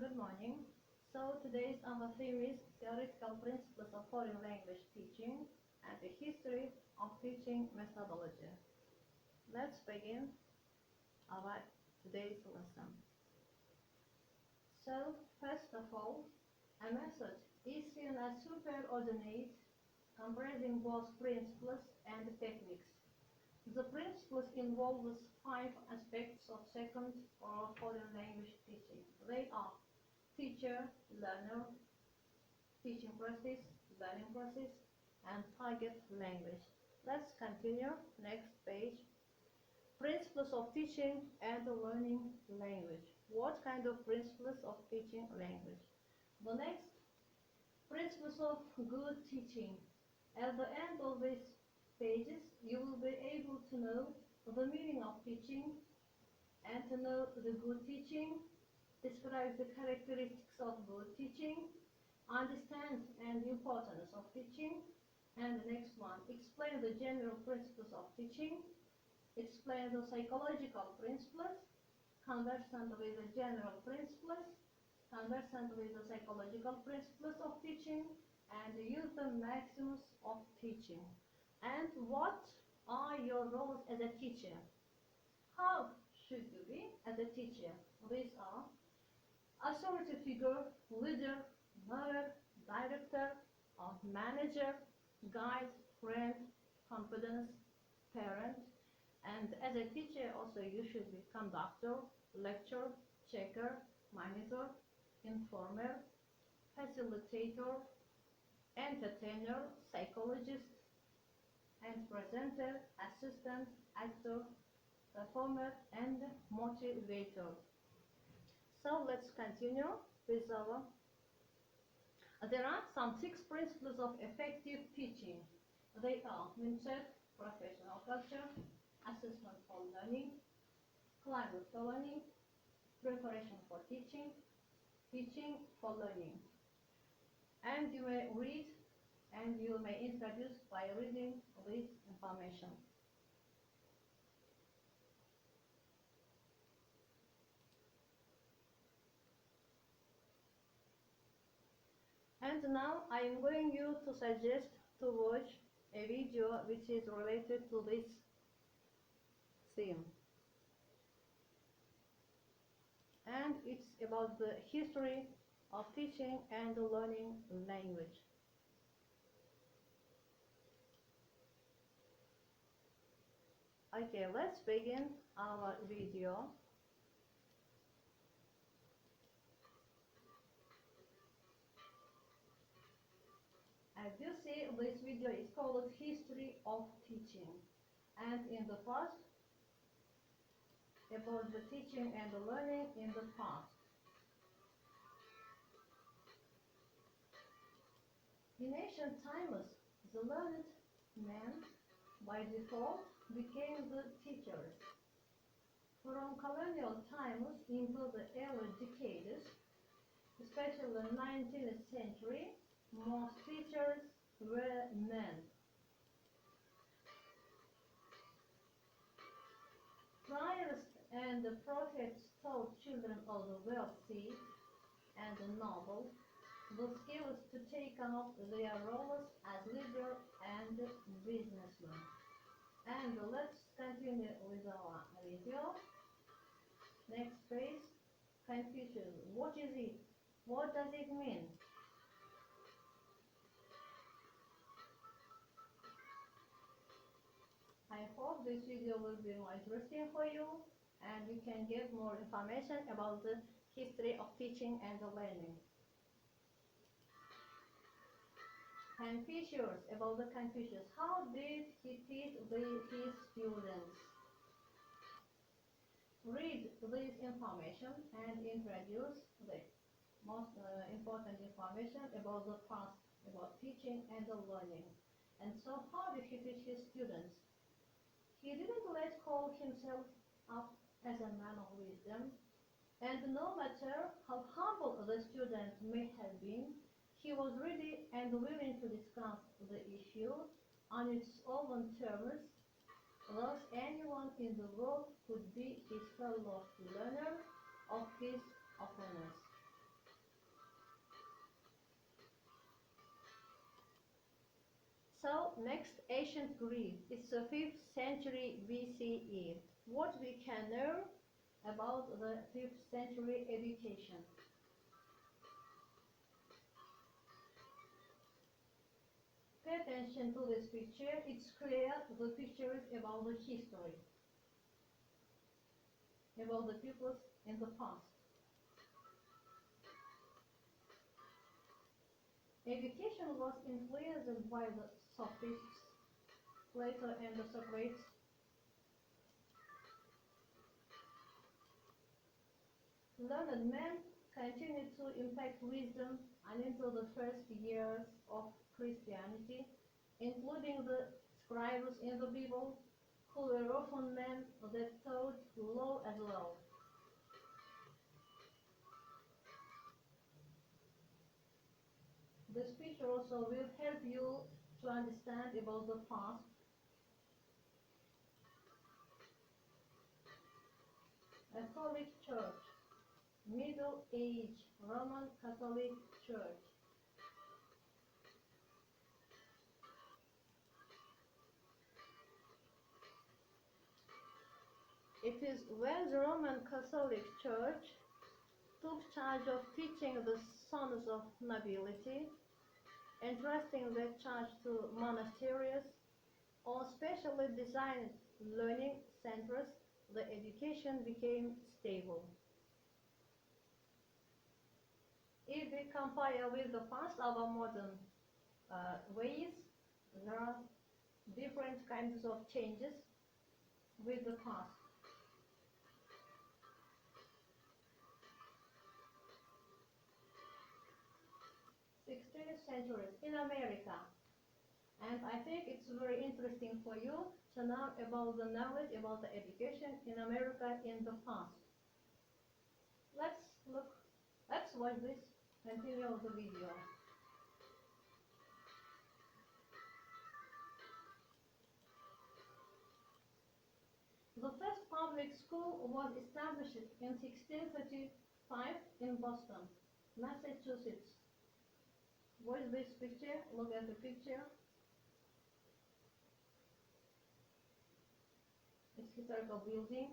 Good morning. So today's our theme is theoretical principles of foreign language teaching and the history of teaching methodology. Let's begin our today's lesson. So first of all, a method is seen as superordinate, comprising both principles and techniques. The principles involve 5 aspects of second or foreign language teaching. They are teacher, learner, teaching process, learning process, and target language. Let's continue. Next page. Principles of teaching and learning language. What kind of principles of teaching language? The next, principles of good teaching. At the end of these pages, you will be able to know the meaning of teaching and to know the good teaching, describe the characteristics of good teaching, understand and importance of teaching, and the next one, explain the general principles of teaching, explain the psychological principles, conversant with the general principles, conversant with the psychological principles of teaching, and use the maxims of teaching. And what are your roles as a teacher? How should you be as a teacher? These are authority figure, leader, mother, director, or manager, guide, friend, confidence, parent. And as a teacher also you should be conductor, lecturer, checker, monitor, informer, facilitator, entertainer, psychologist, and presenter, assistant, actor, performer, and motivator. So let's continue with our. There are some 6 principles of effective teaching. They are mindset, professional culture, assessment for learning, climate for learning, preparation for teaching, teaching for learning. And you may read and you may introduce by reading this information. And now I am going you to suggest to watch a video which is related to this theme. And it's about the history of teaching and learning language. Okay, let's begin our video. As you see, this video is called History of Teaching. And in the past, about the teaching and the learning in the past. In ancient times, the learned men, by default, became the teachers. From colonial times into the early decades, especially the 19th century, most teachers were men. Friars and the prophets taught children of the wealthy and the noble the skills to take up their roles as leader and businessman. And let's continue with our video. Next page. Confucius. What is it? What does it mean? I hope this video will be more interesting for you and you can get more information about the history of teaching and learning. Confucius, about the Confucius. How did he teach his students? Read this information and introduce the most important information about the past, about teaching and learning. And so how did he teach his students? He didn't call himself up as a man of wisdom, and no matter how humble the student may have been, he was ready and willing to discuss the issue on its own terms, thus anyone in the world could be his fellow learner of his openness. So next, ancient Greece. It's the 5th century BCE. What we can know about the 5th century education. Pay attention to this picture. It's clear the picture is about the history, about the peoples in the past. Education was influenced by the sophists, Plato and the Socrates. Learned men continued to impact wisdom and into the first years of Christianity, including the scribes in the Bible, who were often men that taught law as well. This picture also will help you to understand about the past. A Catholic Church, Middle Age Roman Catholic Church. It is when the Roman Catholic Church took charge of teaching the sons of nobility, entrusting their charge to monasteries or specially designed learning centers, the education became stable. If we compare with the past, our modern ways, there are different kinds of changes with the past. 16th century in America. And I think it's very interesting for you to know about the knowledge about the education in America in the past. Let's look, let's watch this, continue the video. The first public school was established in 1635 in Boston, Massachusetts. Watch this picture, look at the picture. It's historical building.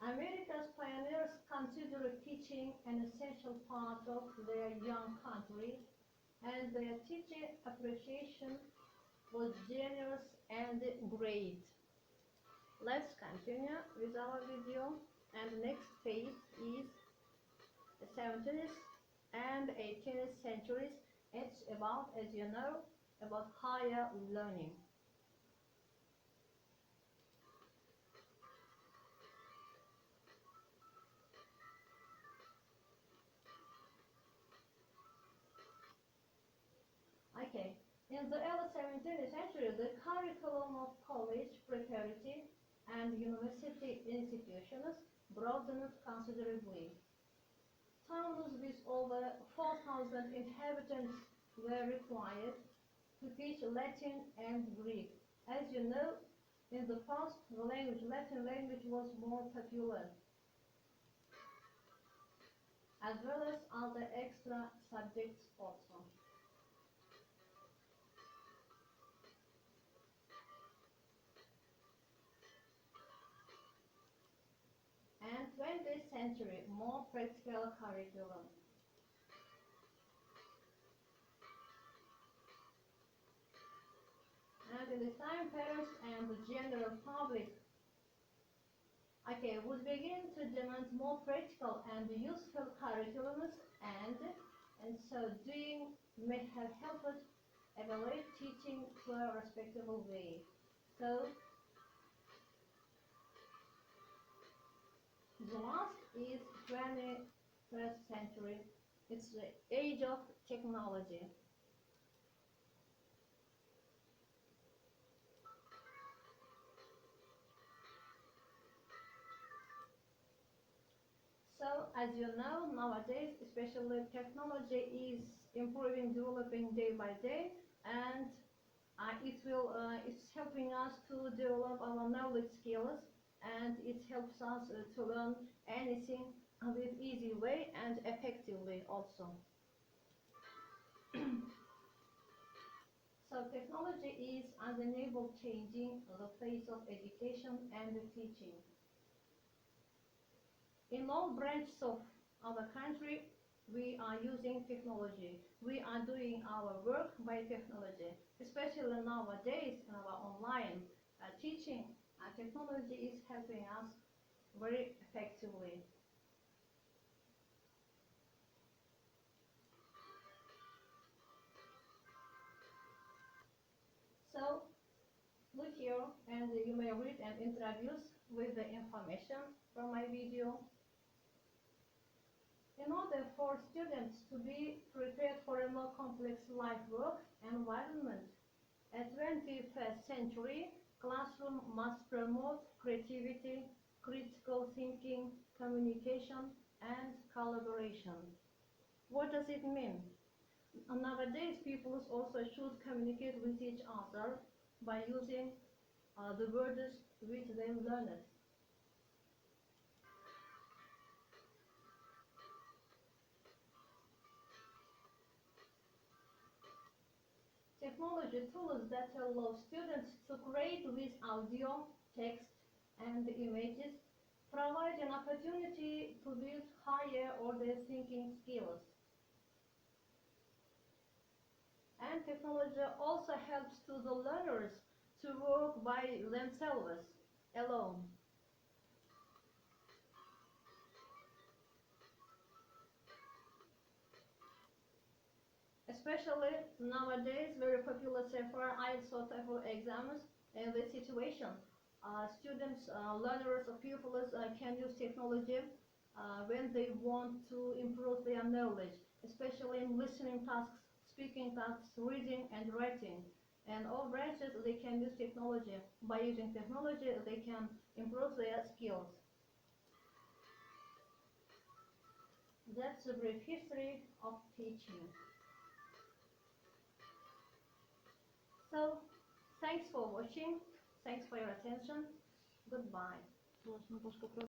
America's pioneers considered teaching an essential part of their young country, and their teaching appreciation was generous and great. Let's continue with our video, and the next phase is the 17th and 18th centuries. It's about, as you know, about higher learning. Okay, in the early 17th century, the curriculum of college preparatory and university institutions broadened considerably. Towns with over 4,000 inhabitants were required to teach Latin and Greek. As you know, in the past, the Latin language was more popular, as well as other extra subjects also. And 20th century, more practical curriculum. And in this time, parents and the general public would begin to demand more practical and useful curriculums, and so doing may have helped evaluate teaching to a respectable way. So the last is 21st century. It's the age of technology. So, as you know, nowadays, especially technology is improving, developing day by day, and it's helping us to develop our knowledge skills, and it helps us to learn anything with easy way and effectively also. So technology is undeniable changing the face of education and teaching. In all branches of our country, we are using technology. We are doing our work by technology, especially nowadays in our online teaching. Technology is helping us very effectively. So look here and you may read and introduce with the information from my video. In order for students to be prepared for a more complex life work environment, a 21st century classroom must promote creativity, critical thinking, communication, and collaboration. What does it mean? Nowadays, people also should communicate with each other by using the words which they learned. Technology tools that allow students to create with audio, text, and images provide an opportunity to build higher order thinking skills. And technology also helps to the learners to work by themselves alone. Especially nowadays, very popular so far IELTS TOEFL exams in this situation. Students, learners, or pupils can use technology when they want to improve their knowledge, especially in listening tasks, speaking tasks, reading and writing. And all branches, they can use technology. By using technology, they can improve their skills. That's a brief history of teaching. So, thanks for watching. Thanks for your attention. Goodbye.